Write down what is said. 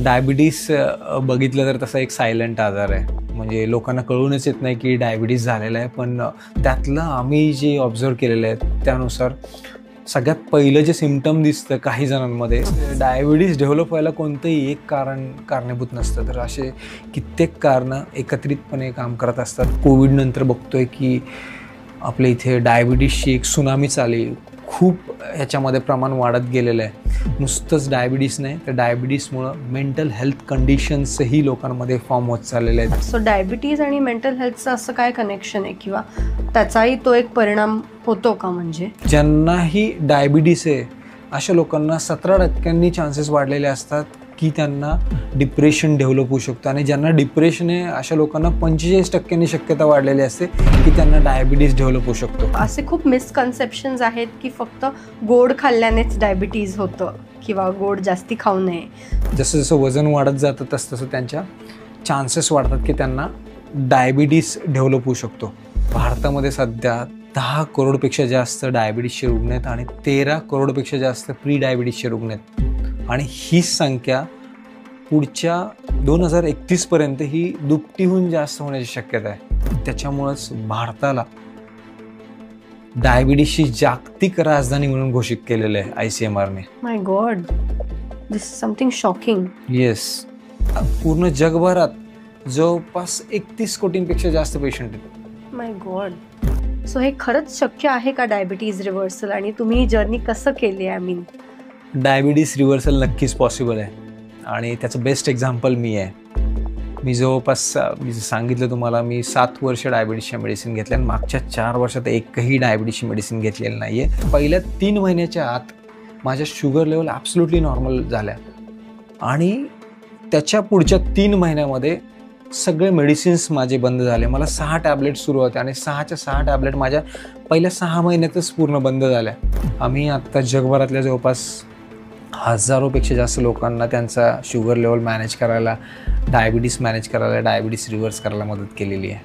Diabetes बघितलं तर तसा एक सायलेंट आजार आहे. म्हणजे लोकांना कळूनच येत नाही की डायबिटीस झालेला आहे, पण त्यातलं आम्ही जे ऑब्झर्व केलेलं आहे त्यानुसार सगळ्यात पहिलं जे सिम्पटम दिसतं काही जणांमध्ये, डायबिटीस डेव्हलप व्हायला कोणतंही एक कारणीभूत नसतं, तर असे कित्येक कारणं एकत्रितपणे काम करत असतात. कोविडनंतर बघतोय की आपल्या इथे डायबिटीसची एक सुनामीच आली. खूप ह्याच्यामध्ये प्रमाण वाढत गेलेलं आहे. नुसतंच डायबिटीस नाही तर डायबिटीसमुळं मेंटल हेल्थ कंडिशन्सही लोकांमध्ये फॉर्म होत चाललेले आहेत. सो डायबिटीज आणि मेंटल हेल्थचं असं काय कनेक्शन आहे किंवा त्याचाही तो एक परिणाम होतो का? म्हणजे ज्यांनाही डायबिटीस आहे अशा लोकांना 17% चान्सेस वाढलेले असतात की त्यांना डिप्रेशन डेव्हलप होऊ शकतं, आणि ज्यांना डिप्रेशन आहे अशा लोकांना 45% शक्यता वाढलेली असते की त्यांना डायबिटीस डेव्हलप होऊ शकतो. असे खूप मिसकन्सेप्शन्स आहेत की फक्त गोड खाल्ल्यानेच डायबिटीज होतं किंवा गोड जास्ती खाऊ नये. जसं जसं वजन वाढत जातं तसं त्यांच्या चान्सेस वाढतात की त्यांना डायबिटीस डेव्हलप होऊ शकतो. भारतामध्ये सध्या 10 करोडपेक्षा जास्त डायबिटीसचे रुग्ण आहेत आणि 13 करोडपेक्षा जास्त प्री डायबिटीसचे रुग्ण आहेत, आणि ही संख्या पुढच्या 2031 पर्यंत ही दुपटीहून जास्त होण्याची शक्यता आहे. त्याच्यामुळंच भारताला डायबिटीसची जागतिक राजधानी म्हणून घोषित केलेलं आहे ICMRने. My God, this is something shocking. Yes, पूर्ण जगभरात जवळपास 31 कोटींपेक्षा जास्त पेशंट आहेत. माय गॉड. सो हे खरंच शक्य आहे का डायबिटीज रिव्हर्सल, आणि तुम्ही ही जर्नी कसं केली? आय मीन डायबिटीस रिव्हर्सल नक्कीच पॉसिबल आहे, आणि त्याचं बेस्ट एक्झाम्पल मी आहे. मी जवळपास मी सांगितलं तुम्हाला, मी 7 वर्ष डायबिटीसच्या मेडिसिन घेतल्या आणि मागच्या 4 वर्षात एकही डायबिटीसची मेडिसिन घेतलेली नाही आहे. पहिल्या 3 महिन्याच्या आत माझ्या शुगर लेवल ॲब्सोल्युटली नॉर्मल झाल्या, आणि त्याच्या पुढच्या 3 महिन्यामध्ये सगळे मेडिसिन्स माझे बंद झाले. मला 6 टॅबलेट सुरू होते आणि 6च्या 6 टॅबलेट माझ्या पहिल्या 6 महिन्यातच पूर्ण बंद झाल्या. आम्ही आत्ता जगभरातल्या जवळपास हजारोपेक्षा जास्त लोकांना त्यांचा शुगर लेवल मॅनेज करायला, डायबिटीस मॅनेज करायला, डायबिटीस रिव्हर्स करायला मदत केलेली आहे.